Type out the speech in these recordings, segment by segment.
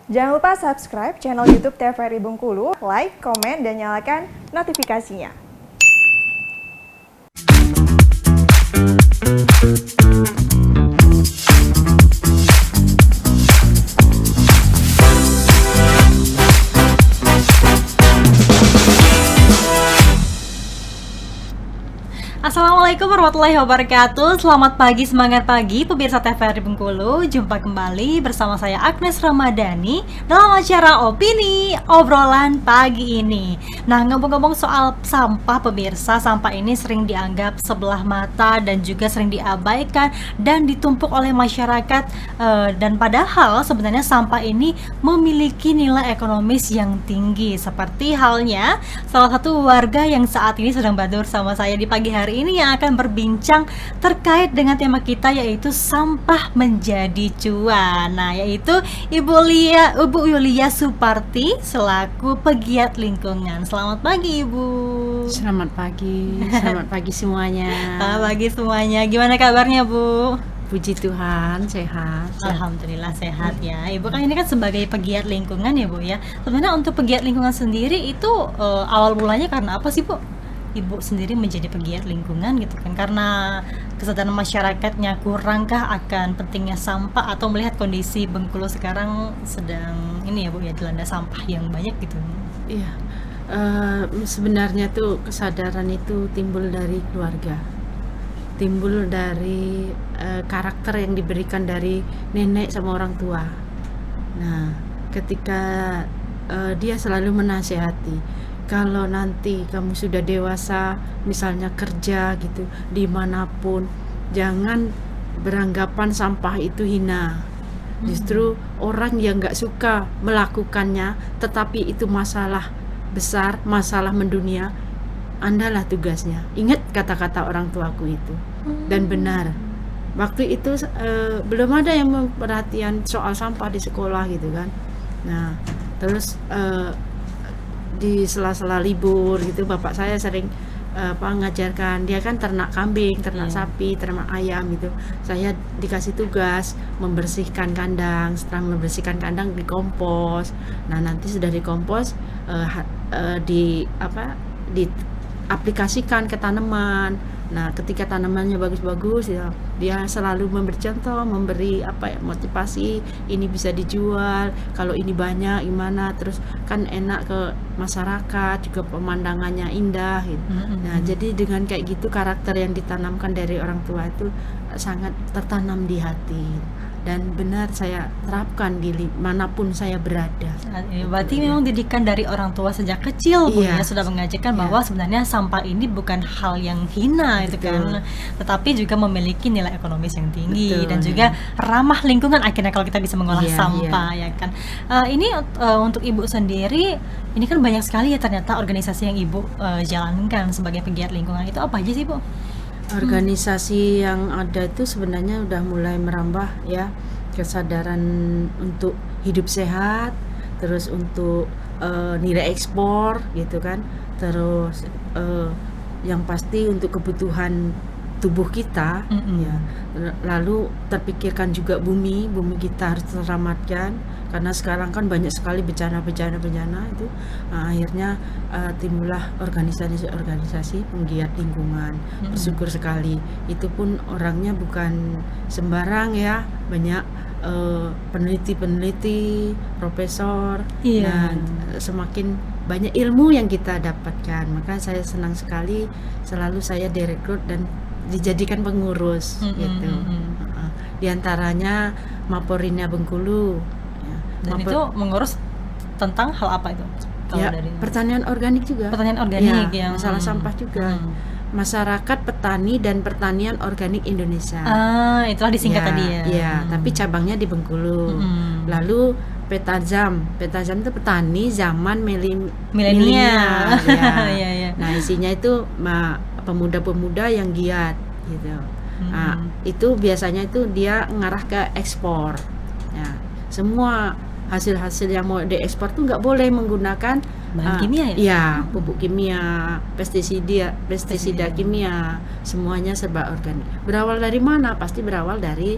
Jangan lupa subscribe channel YouTube TVRI Bengkulu, like, komen, dan nyalakan notifikasinya. Assalamualaikum warahmatullahi wabarakatuh. Selamat pagi, semangat pagi pemirsa TVRI Bengkulu. Jumpa kembali bersama saya Agnes Ramadhani dalam acara Opini Obrolan Pagi ini. Nah, ngomong-ngomong soal sampah pemirsa, sampah ini sering dianggap sebelah mata dan juga sering diabaikan dan ditumpuk oleh masyarakat, dan padahal sebenarnya sampah ini memiliki nilai ekonomis yang tinggi. Seperti halnya salah satu warga yang saat ini sedang berada bersama saya di pagi hari ini yang akan berbincang terkait dengan tema kita, yaitu sampah menjadi cuan. Nah, yaitu Ibu Yulia Suparti selaku pegiat lingkungan. Selamat pagi, Ibu. Selamat pagi semuanya. Selamat pagi semuanya. Gimana kabarnya, Bu? Puji Tuhan, sehat. Alhamdulillah sehat ya. Ibu kan ini kan sebagai pegiat lingkungan ya, Bu ya. Sebenarnya untuk pegiat lingkungan sendiri itu awal mulanya karena apa sih, Bu? Ibu sendiri menjadi pegiat lingkungan gitu kan, karena kesadaran masyarakatnya kurangkah akan pentingnya sampah, atau melihat kondisi Bengkulu sekarang sedang ini ya, Bu ya, dilanda sampah yang banyak gitu. Iya, sebenarnya tuh kesadaran itu timbul dari keluarga, timbul dari karakter yang diberikan dari nenek sama orang tua. Nah, ketika dia selalu menasihati, kalau nanti kamu sudah dewasa, misalnya kerja gitu, dimanapun, jangan beranggapan sampah itu hina. Justru orang yang gak suka melakukannya, tetapi itu masalah besar, masalah mendunia, andalah tugasnya. Ingat kata-kata orang tuaku itu, dan benar. Waktu itu belum ada yang memperhatikan soal sampah di sekolah gitu kan. Nah, terus di sela-sela libur gitu, bapak saya sering ngajarkan, dia kan ternak kambing, ternak sapi, ternak ayam gitu. Saya dikasih tugas membersihkan kandang. Setelah membersihkan kandang, dikompos. Nah, nanti sudah dikompos, diaplikasikan ke tanaman. Nah, ketika tanamannya bagus-bagus ya, dia selalu memberi contoh, memberi motivasi, ini bisa dijual, kalau ini banyak gimana, terus kan enak ke masyarakat, juga pemandangannya indah gitu. Nah, jadi dengan kayak gitu, karakter yang ditanamkan dari orang tua itu sangat tertanam di hati, dan benar saya terapkan di manapun saya berada. Berarti memang didikan dari orang tua sejak kecil, Bu ya, sudah mengajarkan bahwa sebenarnya sampah ini bukan hal yang hina itu kan, tetapi juga memiliki nilai ekonomis yang tinggi dan juga ramah lingkungan akhirnya kalau kita bisa mengolah sampah ya kan. Ini untuk Ibu sendiri, ini kan banyak sekali ya ternyata organisasi yang Ibu jalankan sebagai pegiat lingkungan. Itu apa aja sih, Bu? Organisasi yang ada itu sebenarnya udah mulai merambah ya, kesadaran untuk hidup sehat, terus untuk nilai ekspor gitu kan, terus yang pasti untuk kebutuhan tubuh kita ya. Lalu terpikirkan juga bumi kita harus terselamatkan, karena sekarang kan banyak sekali bencana itu. Nah, akhirnya timbullah organisasi penggiat lingkungan. Bersyukur sekali, itu pun orangnya bukan sembarang ya, banyak peneliti, profesor. Nah, semakin banyak ilmu yang kita dapatkan, maka saya senang sekali, selalu saya direkrut dan dijadikan pengurus gitu. Di antaranya Maporinnya Bengkulu ya. Dan itu mengurus tentang hal apa itu? Ya, pertanian organik juga. Pertanian organik ya, yang masalah sampah juga. Masyarakat petani dan pertanian organik Indonesia. Itulah disingkat tadi ya. Iya, tapi cabangnya di Bengkulu. Lalu Petazam itu petani zaman milenial. Ya. Nah, isinya itu pemuda-pemuda yang giat gitu. Nah, itu biasanya itu dia ngarah ke ekspor. Ya, semua hasil-hasil yang mau diekspor tuh nggak boleh menggunakan bahan kimia ya? Iya, pupuk kimia, pestisida kimia, semuanya serba organik. Berawal dari mana? Pasti berawal dari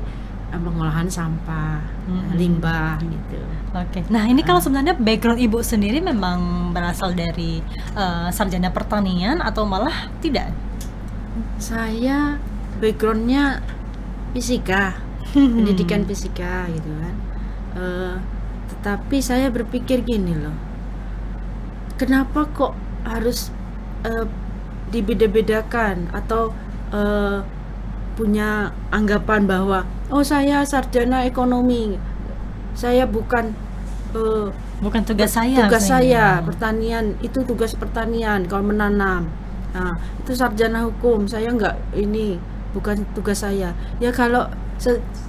pengolahan sampah, Hmm. limbah gitu. Oke. Nah, ini kalau sebenarnya background Ibu sendiri memang berasal dari sarjana pertanian atau malah tidak? Saya backgroundnya fisika, pendidikan fisika gitu kan. Tetapi saya berpikir gini loh, kenapa kok harus dibeda-bedakan atau punya anggapan bahwa oh saya sarjana ekonomi, saya bukan Bukan tugas saya. tugas sebenarnya. saya pertanian, itu tugas pertanian kalau menanam. Nah itu sarjana hukum, saya nggak, ini bukan tugas saya. Ya kalau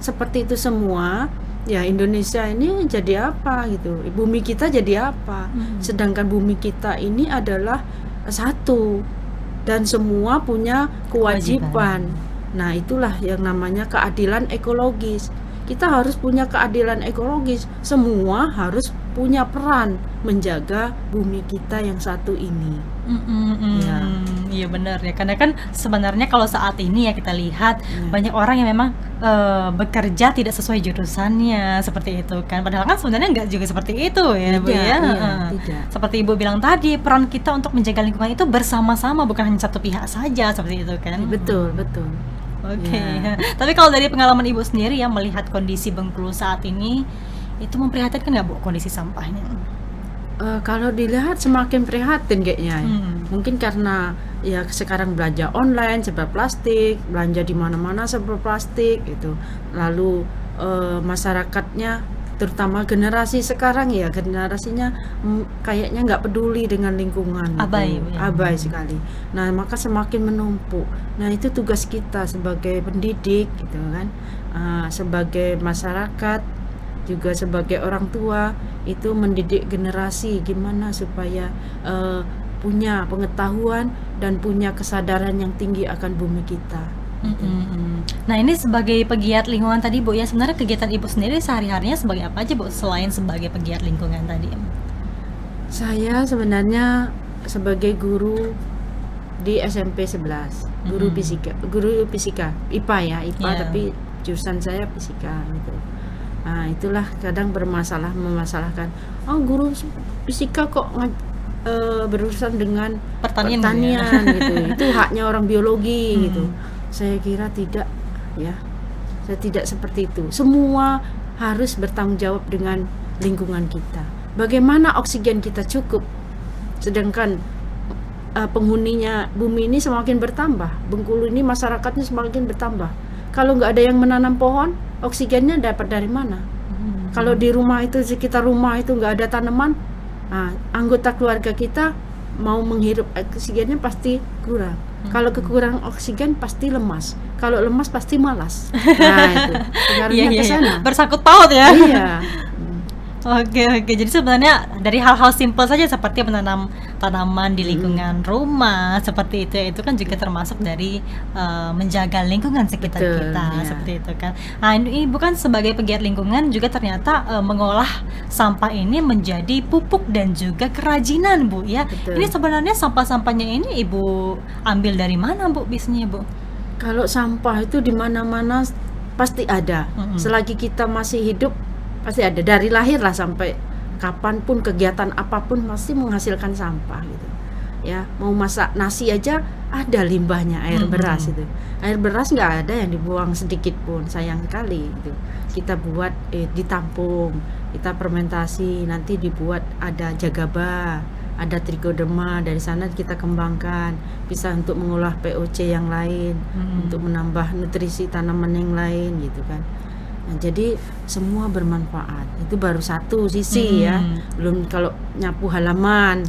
seperti itu semua, ya Indonesia ini jadi apa gitu, bumi kita jadi apa. Sedangkan bumi kita ini adalah satu dan semua punya kewajiban. Nah itulah yang namanya keadilan ekologis. Kita harus punya keadilan ekologis, semua harus punya peran menjaga bumi kita yang satu ini. Ya. Iya benar ya, karena kan sebenarnya kalau saat ini ya kita lihat banyak orang yang memang bekerja tidak sesuai jurusannya seperti itu kan, padahal kan sebenarnya nggak juga seperti itu ya Bu ya. Tidak. Seperti Ibu bilang tadi, peran kita untuk menjaga lingkungan itu bersama-sama, bukan hanya satu pihak saja seperti itu kan. Betul. Oke. Ya. Tapi kalau dari pengalaman Ibu sendiri ya melihat kondisi Bengkulu saat ini, itu memprihatinkan nggak Bu kondisi sampahnya? Kalau dilihat semakin prihatin kayaknya. Mungkin karena ya sekarang belanja online serba plastik, belanja di mana-mana serba plastik gitu. Lalu masyarakatnya, terutama generasi sekarang ya, generasinya kayaknya nggak peduli dengan lingkungan. Abai, gitu. ya. Abai sekali. Nah maka semakin menumpuk. Nah itu tugas kita sebagai pendidik gitu kan, sebagai masyarakat, juga sebagai orang tua, itu mendidik generasi gimana supaya punya pengetahuan dan punya kesadaran yang tinggi akan bumi kita. Nah ini sebagai pegiat lingkungan tadi Bu ya, sebenarnya kegiatan Ibu sendiri sehari-harinya sebagai apa aja Bu selain sebagai pegiat lingkungan tadi? Saya sebenarnya sebagai guru di SMP 11, guru fisika, IPA ya, IPA Yeah. tapi jurusan saya fisika gitu. Nah itulah kadang memasalahkan, oh guru fisika kok berurusan dengan Pertanian gitu. Itu haknya orang biologi gitu. Saya kira tidak ya. Saya tidak seperti itu. Semua harus bertanggung jawab dengan lingkungan kita. Bagaimana oksigen kita cukup, sedangkan penghuninya bumi ini semakin bertambah. Bengkulu ini masyarakatnya semakin bertambah. Kalau nggak ada yang menanam pohon, oksigennya dapat dari mana? Kalau di rumah itu, sekitar rumah itu nggak ada tanaman, anggota keluarga kita mau menghirup oksigennya pasti kurang. Kalau kekurangan oksigen pasti lemas. Kalau lemas pasti malas. Nah itu pengaruhnya ke sana. Bersangkut paut ya. Iya. Oke, jadi sebenarnya dari hal-hal simpel saja seperti menanam tanaman di lingkungan rumah seperti itu kan juga termasuk dari menjaga lingkungan sekitar Betul, kita ya. seperti itu kan. Nah ini bukan sebagai pegiat lingkungan juga ternyata mengolah sampah ini menjadi pupuk dan juga kerajinan Bu ya. Betul. Ini sebenarnya sampah-sampahnya ini Ibu ambil dari mana Bu biasanya Bu? Kalau sampah itu di mana-mana pasti ada. Selagi kita masih hidup pasti ada, dari lahir lah sampai kapanpun, kegiatan apapun pasti menghasilkan sampah gitu. Ya, mau masak nasi aja ada limbahnya, air beras itu. Air beras nggak ada yang dibuang sedikit pun, sayang sekali gitu. Kita buat ditampung, kita fermentasi, nanti dibuat ada jagaba, ada trichoderma, dari sana kita kembangkan, bisa untuk mengolah POC yang lain, untuk menambah nutrisi tanaman yang lain gitu kan. Nah, jadi semua bermanfaat. Itu baru satu sisi ya. Belum kalau nyapu halaman.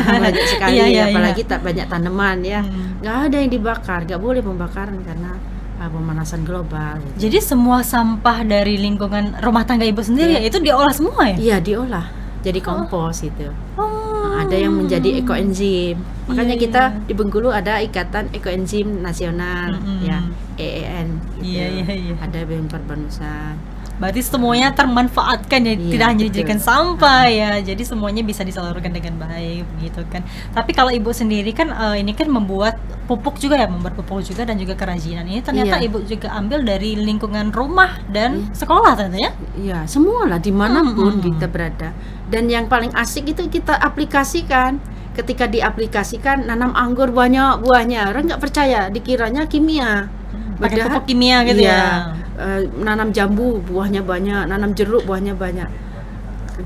Banyak sekali Iya, apalagi iya. tak banyak tanaman ya. Nggak ada yang dibakar, nggak boleh pembakaran karena pemanasan global gitu. Jadi semua sampah dari lingkungan rumah tangga Ibu sendiri ya itu diolah semua ya? Iya, diolah jadi kompos gitu. Nah, ada yang menjadi ekoenzim. Makanya Iya, kita di Bengkulu ada Ikatan Ekoenzim Nasional ya, EEN gitu. Iya. Ada BEM Perbanusan. Berarti semuanya termanfaatkan ya, Iya, tidak hanya betul. dijadikan sampah ya. Jadi semuanya bisa disalurkan dengan baik begitu kan. Tapi kalau Ibu sendiri kan ini kan membuat pupuk juga ya, membuat pupuk juga dan juga kerajinan. Ini ternyata Iya. Ibu juga ambil dari lingkungan rumah dan sekolah ternyata ya. Ya, semua lah dimanapun Hmm. kita berada. Dan yang paling asik itu kita aplikasikan. Ketika diaplikasikan, nanam anggur banyak buahnya. Orang nggak percaya, dikiranya kimia. Pakai Padahal- pupuk kimia gitu iya, ya. nanam jambu buahnya banyak, nanam jeruk buahnya banyak.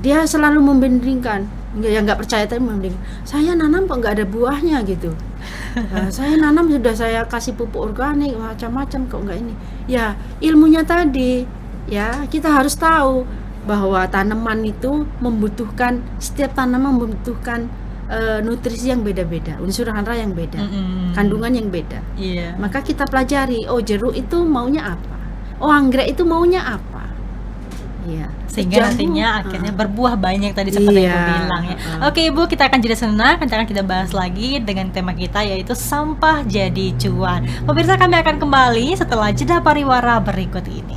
Dia selalu membandingkan. Yang nggak percaya tadi membandingkan. Saya nanam kok nggak ada buahnya gitu. Saya nanam sudah saya kasih pupuk organik macam-macam kok nggak ini. Ya ilmunya tadi, ya kita harus tahu bahwa tanaman itu membutuhkan, setiap tanaman membutuhkan nutrisi yang beda-beda, unsur hara yang beda, Mm-mm. kandungan yang beda. Iya. Maka kita pelajari, oh jeruk itu maunya apa, oh anggrek itu maunya apa, ya. Sehingga Jambu, nantinya akhirnya berbuah banyak tadi seperti Iya, Ibu bilang ya. heeh. Oke Ibu, kita akan jeda sejenak, nanti akan kita bahas lagi dengan tema kita yaitu sampah jadi cuan. Pemirsa, kami akan kembali setelah jeda pariwara berikut ini.